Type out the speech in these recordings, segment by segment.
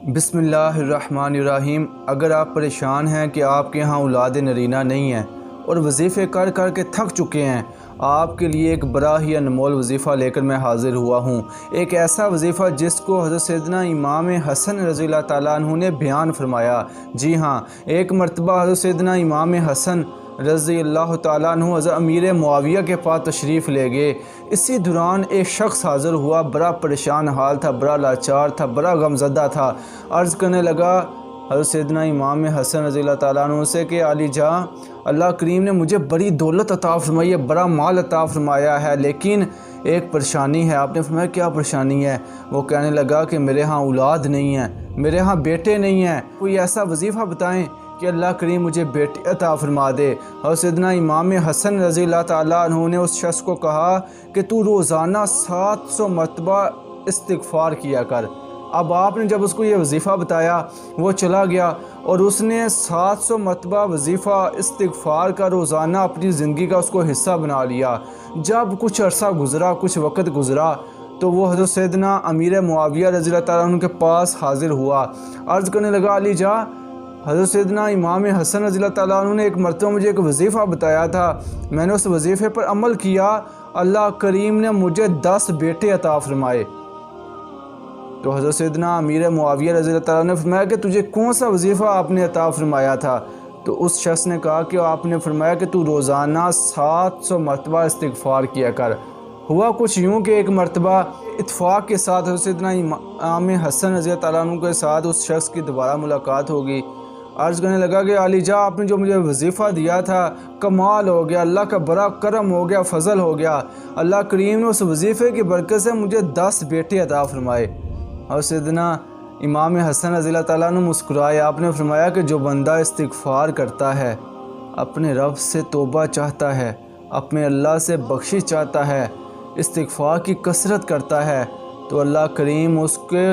بسم اللہ الرحمن الرحیم۔ اگر آپ پریشان ہیں کہ آپ کے ہاں اولاد نرینہ نہیں ہیں اور وظیفے کر کر کے تھک چکے ہیں، آپ کے لیے ایک بڑا ہی انمول وظیفہ لے کر میں حاضر ہوا ہوں۔ ایک ایسا وظیفہ جس کو حضرت سیدنا امام حسن رضی اللہ تعالیٰ عنہ نے بیان فرمایا۔ جی ہاں، ایک مرتبہ حضرت سیدنا امام حسن رضی اللہ تعالیٰ عنہ حضرت امیر معاویہ کے پاس تشریف لے گئے۔ اسی دوران ایک شخص حاضر ہوا، بڑا پریشان حال تھا، بڑا لاچار تھا، بڑا غمزدہ تھا۔ عرض کرنے لگا حضرت سیدنا امام حسن رضی اللہ تعالیٰ عنہ سے کہ علی جاں، اللہ کریم نے مجھے بڑی دولت عطا فرمائی ہے، بڑا مال عطا فرمایا ہے، لیکن ایک پریشانی ہے۔ آپ نے فرمایا کیا پریشانی ہے؟ وہ کہنے لگا کہ میرے ہاں اولاد نہیں ہے، میرے ہاں بیٹے نہیں ہیں، کوئی ایسا وظیفہ بتائیں کہ اللہ کریم مجھے بیٹے عطا فرما دے۔ اور سیدنا امام حسن رضی اللہ تعالیٰ عنہ نے اس شخص کو کہا کہ تو روزانہ 700 مرتبہ استغفار کیا کر۔ اب آپ نے جب اس کو یہ وظیفہ بتایا، وہ چلا گیا اور اس نے 700 مرتبہ وظیفہ استغفار کا روزانہ اپنی زندگی کا اس کو حصہ بنا لیا۔ جب کچھ عرصہ گزرا، کچھ وقت گزرا، تو وہ حضرت سیدنا امیر معاویہ رضی اللہ تعالیٰ عنہ کے پاس حاضر ہوا۔ عرض کرنے لگا علی جاں، حضرت سیدنا امام حسن رضی اللہ تعالیٰ عنہ نے ایک مرتبہ مجھے ایک وظیفہ بتایا تھا، میں نے اس وظیفے پر عمل کیا، اللہ کریم نے مجھے 10 بیٹے عطا فرمائے۔ تو حضرت سیدنا امیر معاویہ رضی اللہ تعالیٰ عنہ نے فرمایا کہ تجھے کون سا وظیفہ آپ نے عطا فرمایا تھا؟ تو اس شخص نے کہا کہ آپ نے فرمایا کہ تو روزانہ 700 مرتبہ استغفار کیا کر۔ ہوا کچھ یوں کہ ایک مرتبہ اتفاق کے ساتھ حضرت سیدنا امام حسن رضی اللہ تعالیٰ عنہ کے ساتھ اس شخص کی دوبارہ ملاقات ہوگی۔ عرض کرنے لگا کہ علی جاں، آپ نے جو مجھے وظیفہ دیا تھا کمال ہو گیا، اللہ کا بڑا کرم ہو گیا، فضل ہو گیا، اللہ کریم نے اس وظیفے کی برکت سے مجھے 10 بیٹے عطا فرمائے۔ اور سیدنا امام حسن رضی اللہ تعالیٰ عنہ مسکرائے، آپ نے فرمایا کہ جو بندہ استغفار کرتا ہے، اپنے رب سے توبہ چاہتا ہے، اپنے اللہ سے بخشش چاہتا ہے، استغفار کی کثرت کرتا ہے، تو اللہ کریم اس کے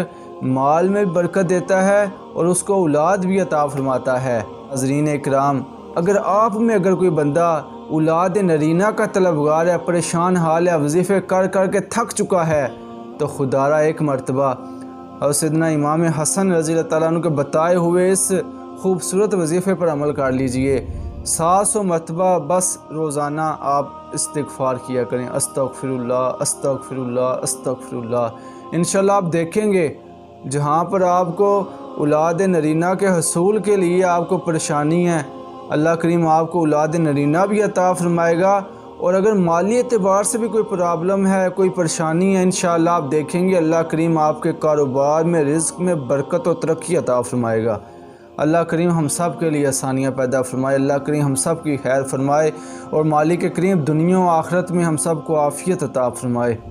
مال میں برکت دیتا ہے اور اس کو اولاد بھی عطا فرماتا ہے۔ حضرین اکرام، اگر کوئی بندہ اولاد نرینہ کا طلبگار ہے، پریشان حال ہے، وظیفے کر کر کے تھک چکا ہے، تو خدا را ایک مرتبہ اور سیدنا امام حسن رضی اللہ تعالیٰ عنہ کے بتائے ہوئے اس خوبصورت وظیفے پر عمل کر لیجئے۔ 700 مرتبہ بس روزانہ آپ استغفار کیا کریں، استغفر اللہ، استغفر اللہ، استغفر اللہ۔ انشاءاللہ آپ دیکھیں گے جہاں پر آپ کو اولاد نرینہ کے حصول کے لیے آپ کو پریشانی ہے، اللہ کریم آپ کو اولاد نرینہ بھی عطا فرمائے گا، اور اگر مالی اعتبار سے بھی کوئی پرابلم ہے، کوئی پریشانی ہے، انشاءاللہ آپ دیکھیں گے اللہ کریم آپ کے کاروبار میں، رزق میں برکت و ترقی عطا فرمائے گا۔ اللہ کریم ہم سب کے لیے آسانیاں پیدا فرمائے، اللہ کریم ہم سب کی خیر فرمائے، اور مالک کریم دنیا و آخرت میں ہم سب کو عافیت عطا فرمائے۔